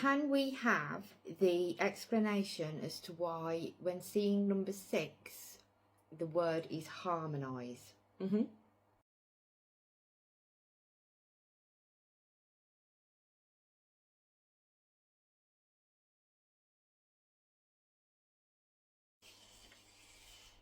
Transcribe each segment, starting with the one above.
Can we have the explanation as to why, when seeing number 6, the word is harmonize? Mm-hmm.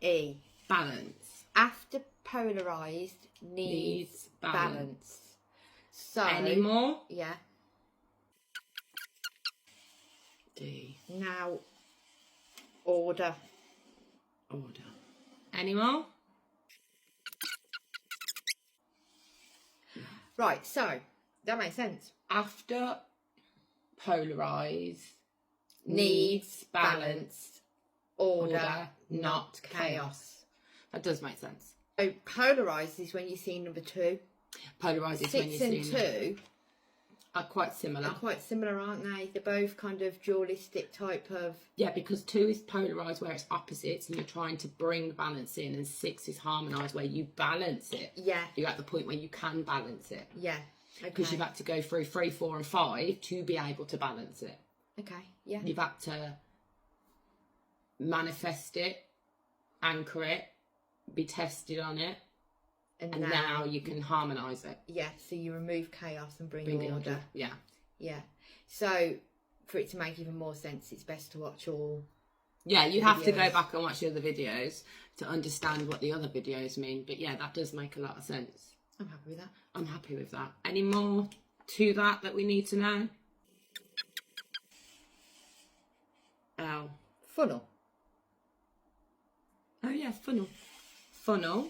E. Balance. After polarized, needs balance. So, any more? Yeah. D. Now, order. Order. Any more? Right, so that makes sense. After polarize, Needs balance. Order, not chaos. That does make sense. So polarized is when you see number 2. Polarize is 6 when you and see 2 are quite similar. are quite similar, aren't they? They're both kind of dualistic type of... Yeah, because 2 is polarised where it's opposites and you're trying to bring balance in, and 6 is harmonised where you balance it. Yeah. You're at the point where you can balance it. Yeah. Okay. Because you've had to go through 3, 4 and 5 to be able to balance it. Okay, yeah. You've had to manifest it, anchor it, be tested on it, and now you can harmonise it. Yeah, so you remove chaos and bring order. Yeah. Yeah. So for it to make even more sense, it's best to watch all. Yeah, you have to go back and watch the other videos to understand what the other videos mean. But yeah, that does make a lot of sense. I'm happy with that. I'm happy with that. Any more to that we need to know? L. Funnel. Oh yeah, funnel. Funnel.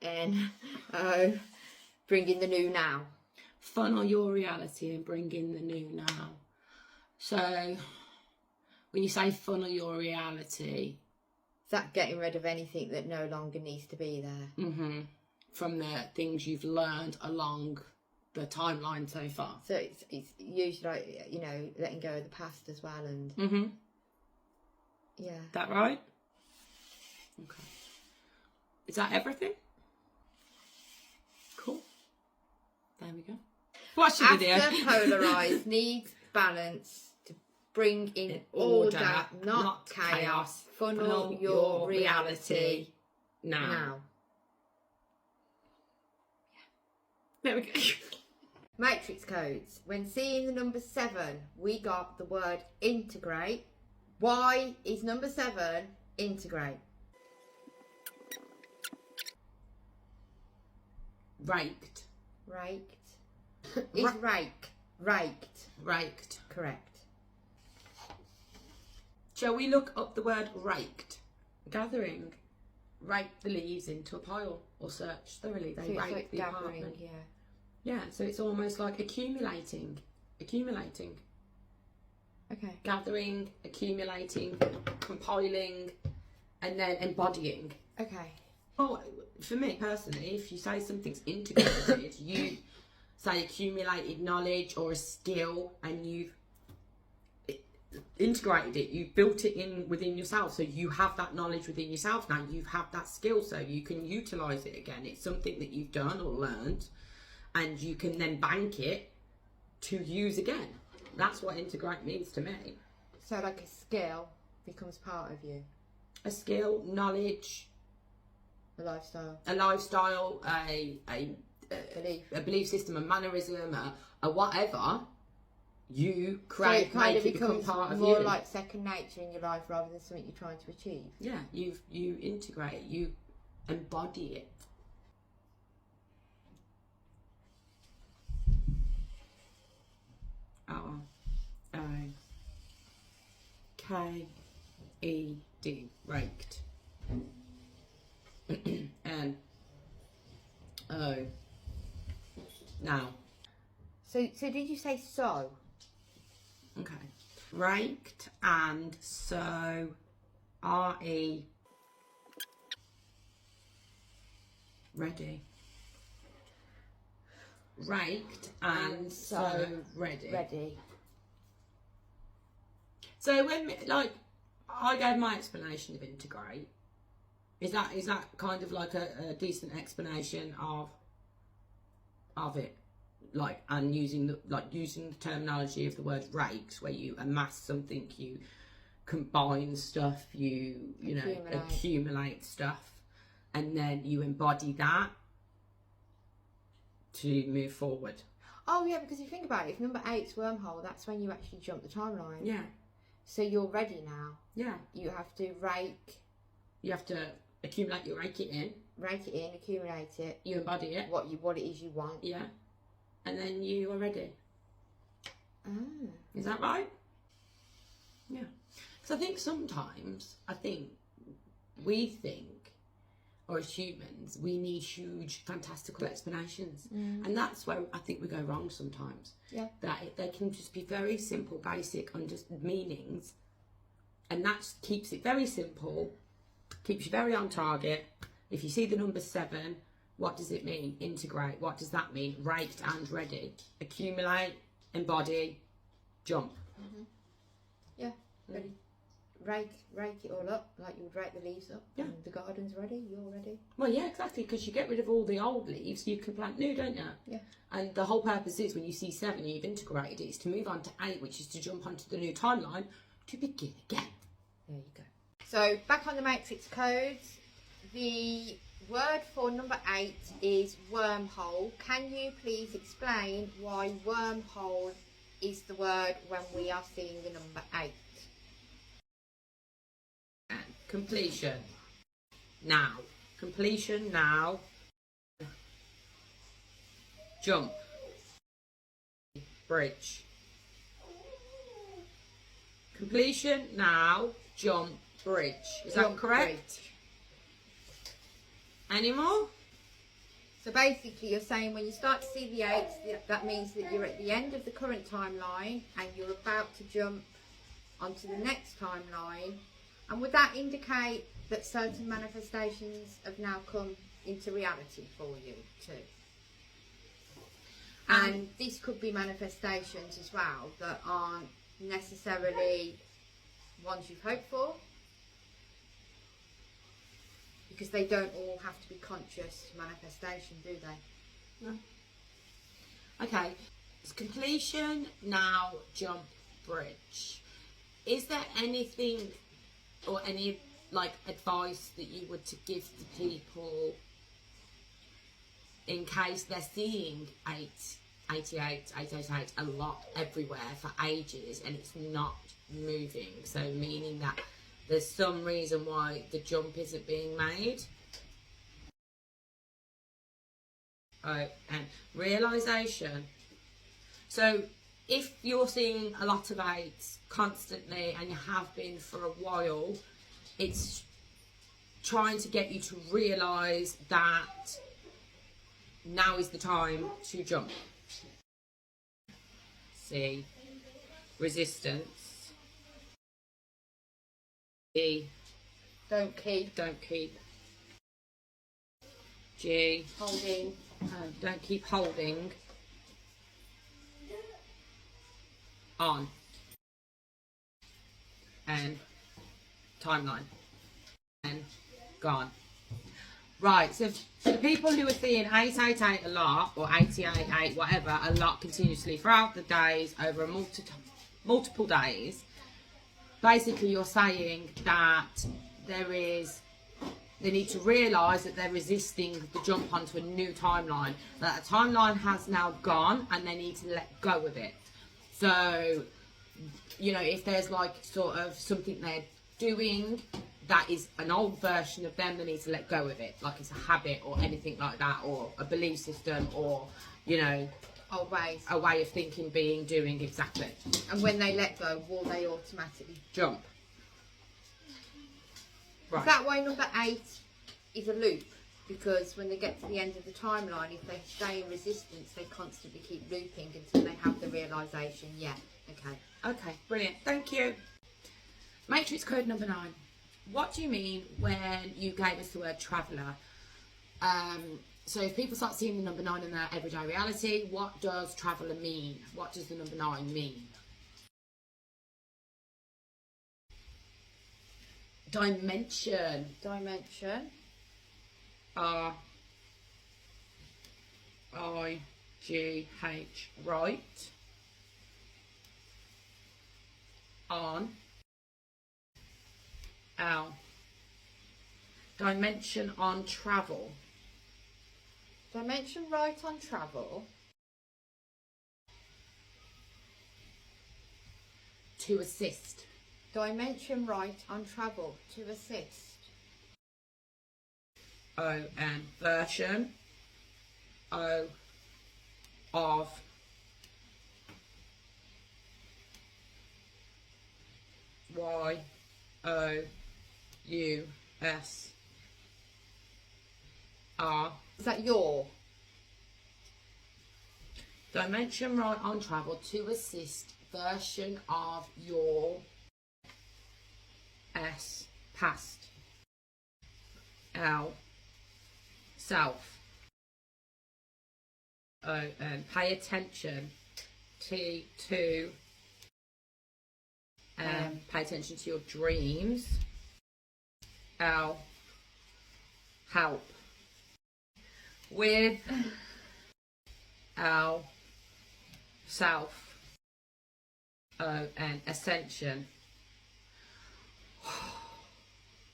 N. O. Bring in the new now. Funnel your reality and bring in the new now. So when you say funnel your reality, is that getting rid of anything that no longer needs to be there? Mm-hmm. From the things you've learned along the timeline so far. So it's usually like, you know, letting go of the past as well, and mm-hmm. Yeah. That right? Okay. Is that everything? Cool. There we go. Watch the video. After polarised, needs balance to bring in order, not chaos. Funnel your reality now. There we go. Matrix codes. When seeing the number 7, we got the word integrate. Why is number 7 integrate? Raked. Raked. Is raked. Raked. Correct. Shall we look up the word raked? Gathering. Rake the leaves into a pile or search thoroughly. They rake like the gathering, apartment. yeah. Yeah, so it's almost like accumulating. Okay. Gathering, accumulating, compiling, and then embodying. Okay. Well, for me personally, if you say something's integrated, you say accumulated knowledge or a skill, and you've integrated it, you've built it in within yourself, so you have that knowledge within yourself now, you have that skill, so you can utilise it again. It's something that you've done or learned, and you can then bank it to use again. That's what integrate means to me. So like a skill becomes part of you. A skill, knowledge, a lifestyle, a belief system, a mannerism, a whatever you create, so it make it become part of you. More like second nature in your life rather than something you're trying to achieve. Yeah, you integrate it, you embody it. R-O-K-E-D, raked. N O. Now. So did you say so? Okay. Raked and so. R-E. Ready. Raked and so ready. Ready. So when, like, I gave my explanation of integrate, Is that kind of like a decent explanation of it? Like, and using the terminology of the word rakes, where you amass something, you combine stuff, you know, accumulate stuff, and then you embody that to move forward. Oh yeah, because if you think about it, if number 8's wormhole, that's when you actually jump the timeline. Yeah. So you're ready now. Yeah. You have to rake. You have to accumulate. You rake it in. Rake it in, accumulate it. You embody it. What it is you want. Yeah. And then you are ready. Ah. Is that right? Yeah. Because I think sometimes, we think, or as humans, we need huge, fantastical explanations. And that's where I think we go wrong sometimes. Yeah. That they can just be very simple, basic, meanings. And that keeps it very simple, keeps you very on target. If you see the number 7, what does it mean? Integrate. What does that mean? Raked and ready. Accumulate, embody, jump. Yeah, ready. Rake it all up, like you would rake the leaves up. Yeah. And the garden's ready, you're ready. Well, yeah, exactly, because you get rid of all the old leaves, you can plant new, don't you? Yeah. And the whole purpose is, when you see 7, you've integrated it, is to move on to 8, which is to jump onto the new timeline to begin again. There you go. So, back on the matrix codes, the word for number 8 is wormhole. Can you please explain why wormhole is the word when we are seeing the number 8? Completion. Now. Completion now. Jump. Bridge. Completion now. Jump. Bridge. Is that correct? Any more? So basically you're saying when you start to see the 8, that means that you're at the end of the current timeline and you're about to jump onto the next timeline. And would that indicate that certain manifestations have now come into reality for you too? And this could be manifestations as well that aren't necessarily ones you've hoped for, because they don't all have to be conscious manifestation, do they? No. Okay. It's completion now, jump, bridge. Is there anything or any advice that you would to give to people in case they're seeing 888, 888 a lot everywhere for ages and it's not moving? So meaning that there's some reason why the jump isn't being made. Oh, and realization. So if you're seeing a lot of 8s constantly and you have been for a while, it's trying to get you to realise that now is the time to jump. C. Resistance. E. Don't keep. G. Holding. Don't keep holding. On. And timeline. And gone. Right, so for the people who are seeing 888 a lot, or 888, whatever, a lot continuously throughout the days, over multiple days, basically you're saying that they need to realise that they're resisting the jump onto a new timeline, that the timeline has now gone and they need to let go of it. So, you know, if there's sort of something they're doing that is an old version of them, they need to let go of it, like it's a habit or anything like that, or a belief system, or, you know, a way of thinking, being, doing, exactly. And when they let go, will they automatically jump? Right. Is that why number 8 is a loop? Because when they get to the end of the timeline, if they stay in resistance, they constantly keep looping until they have the realisation, yeah, okay. Okay, brilliant. Thank you. Matrix code number 9. What do you mean when you gave us the word traveller? So if people start seeing the number 9 in their everyday reality, what does traveller mean? What does the number 9 mean? Dimension. R-I-G-H, right, on, L, dimension on travel. Dimension right on travel. To assist. Dimension right on travel. To assist. O-N, version, O, of, Y, O, U, S, R. Is that your? Dimension right on travel to assist, version of your, S, past, L, self, O-N, pay attention, T, to, pay attention to your dreams, L, help, with, L, self, O-N, ascension.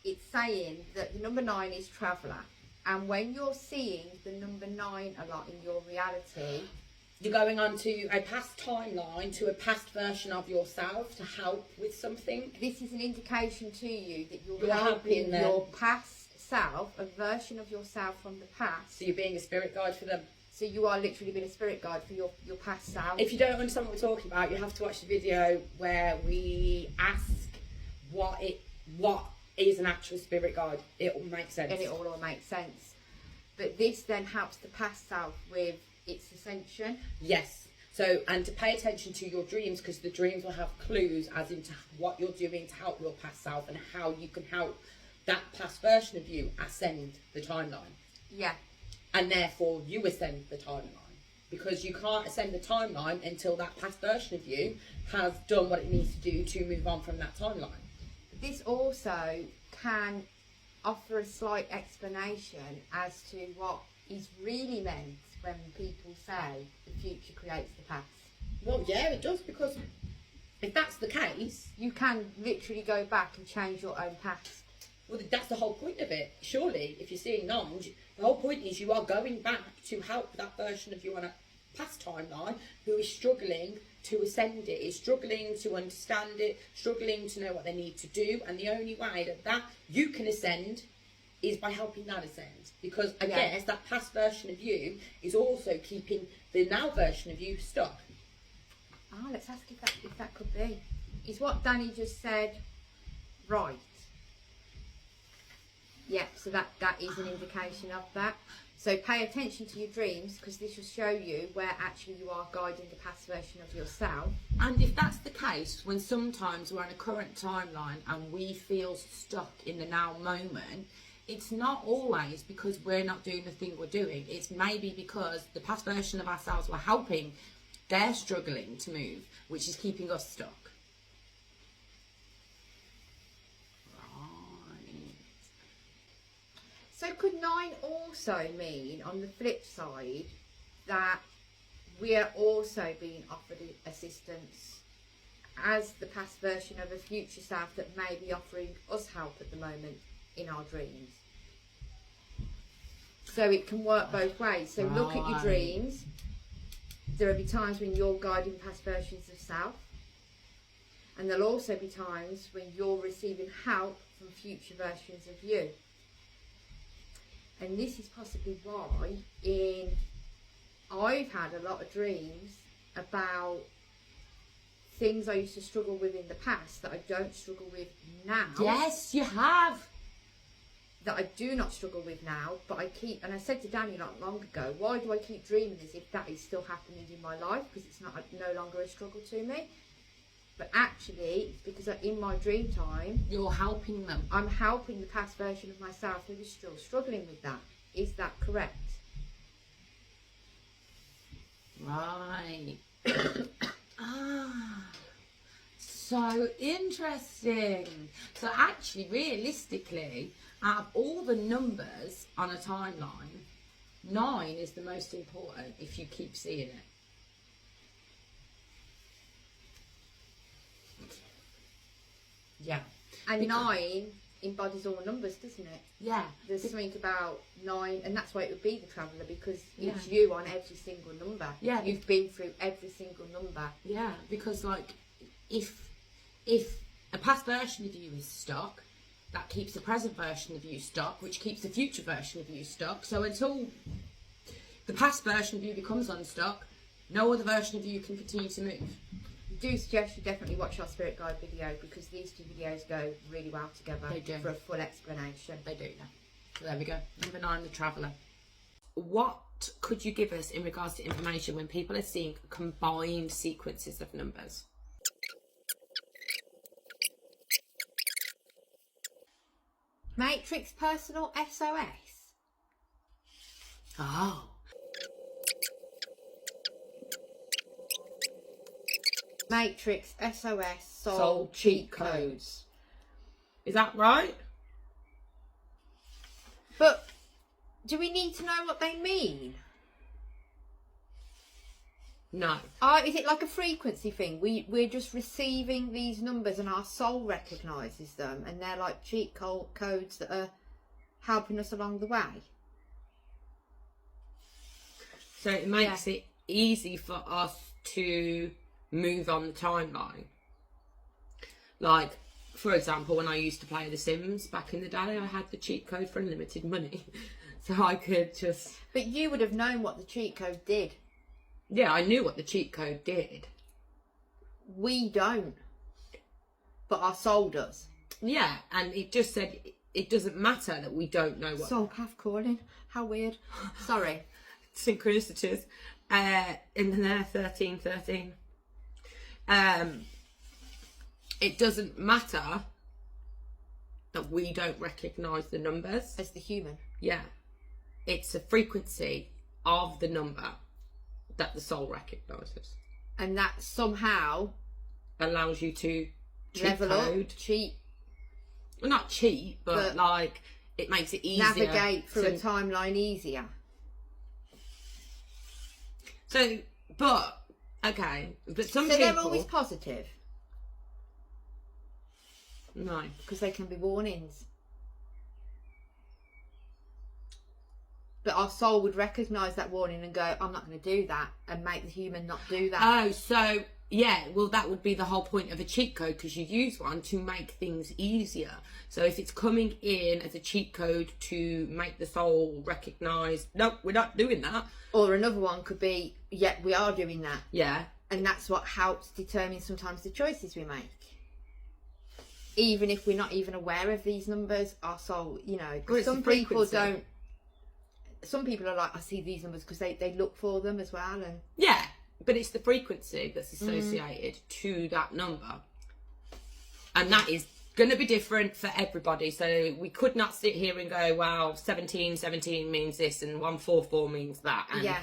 It's saying that the number 9 is traveller, and when you're seeing the number 9 a lot in your reality, you're going on to a past timeline, to a past version of yourself to help with something. This is an indication to you that you're helping them. Your past self, a version of yourself from the past. So you're being a spirit guide for them. So you are literally being a spirit guide for your past self. If you don't understand what we're talking about, you have to watch the video where we ask what is an actual spirit guide. It will make sense. And it all will make sense. But this then helps the past self with its ascension. Yes. So, and to pay attention to your dreams, because the dreams will have clues as into what you're doing to help your past self and how you can help that past version of you ascend the timeline. Yeah. And therefore you ascend the timeline, because you can't ascend the timeline until that past version of you has done what it needs to do to move on from that timeline. This also can offer a slight explanation as to what is really meant when people say the future creates the past. Well, yeah, it does, because if that's the case, you can literally go back and change your own past. Well, that's the whole point of it. Surely, if you're seeing nuns, the whole point is you are going back to help that version of you on a past timeline who is struggling to ascend it, is struggling to understand it, struggling to know what they need to do. And the only way that you can ascend is by helping that ascend. Because I guess that past version of you is also keeping the now version of you stuck. Ah, let's ask if that could be. Is what Danny just said right? Yeah, so that is an indication of that. So pay attention to your dreams, because this will show you where actually you are guiding the past version of yourself. And if that's the case, when sometimes we're in a current timeline and we feel stuck in the now moment, it's not always because we're not doing the thing we're doing. It's maybe because the past version of ourselves we're helping, they're struggling to move, which is keeping us stuck. So could 9 also mean, on the flip side, that we are also being offered assistance as the past version of a future self that may be offering us help at the moment in our dreams? So it can work both ways. So look at your dreams. There will be times when you're guiding past versions of self, and there'll also be times when you're receiving help from future versions of you. And this is possibly why I've had a lot of dreams about things I used to struggle with in the past that I don't struggle with now. Yes, you have. That I do not struggle with now, but I keep, and I said to Danny not long ago, why do I keep dreaming as if that is still happening in my life? Because it's no longer a struggle to me. But actually, it's because in my dream time, you're helping them. I'm helping the past version of myself who is still struggling with that. Is that correct? Right. So interesting. So actually, realistically, Out of all the numbers on a timeline, 9 is the most important if you keep seeing it. Yeah. And 9 embodies all numbers, doesn't it? Yeah. There's something about 9, and that's why it would be the Traveller, because it's you on every single number. Yeah. You've been through every single number. Yeah, because like if a past version of you is stuck, that keeps the present version of you stuck, which keeps the future version of you stuck. So until the past version of you becomes unstuck, no other version of you can continue to move. I do suggest you definitely watch our Spirit Guide video, because these two videos go really well together. They do. For a full explanation. They do, yeah. So there we go. Number 9, the Traveller. What could you give us in regards to information when people are seeing combined sequences of numbers? Matrix Personal SOS. Oh. Matrix SOS Soul cheat codes. Is that right? But do we need to know what they mean? No. Is it like a frequency thing? We're just receiving these numbers and our soul recognises them, and they're like cheat codes that are helping us along the way. So it makes it easy for us to move on the timeline. Like, for example, when I used to play The Sims back in the day, I had the cheat code for unlimited money. So I could just... But you would have known what the cheat code did. Yeah, I knew what the cheat code did. We don't. But our soul does. Yeah, and it just said it doesn't matter that we don't know what... Soul path calling. How weird. Sorry. Synchronicities. In there, 1313. It doesn't matter that we don't recognise the numbers. As the human. Yeah. It's a frequency of the number that the soul recognises. And that somehow allows you to level code. up, cheat. Well, not cheat, but like it makes it easier. Navigate through a timeline easier. So, but, okay. But some people... they're always positive? No. Because they can be warnings. But our soul would recognise that warning and go, I'm not going to do that, and make the human not do that. Oh, so, yeah, well, that would be the whole point of a cheat code, because you use one to make things easier. So if it's coming in as a cheat code to make the soul recognise, no, we're not doing that. Or another one could be, yeah, we are doing that. Yeah. And that's what helps determine sometimes the choices we make. Even if we're not even aware of these numbers, our soul, you know, Well, some people don't. Some people are like, I see these numbers because they look for them as well. And yeah, but it's the frequency that's associated to that number. And that is going to be different for everybody. So we could not sit here and go, wow, 1717 means this and 144 means that. And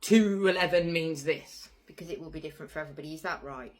211 means this. Because it will be different for everybody. Is that right?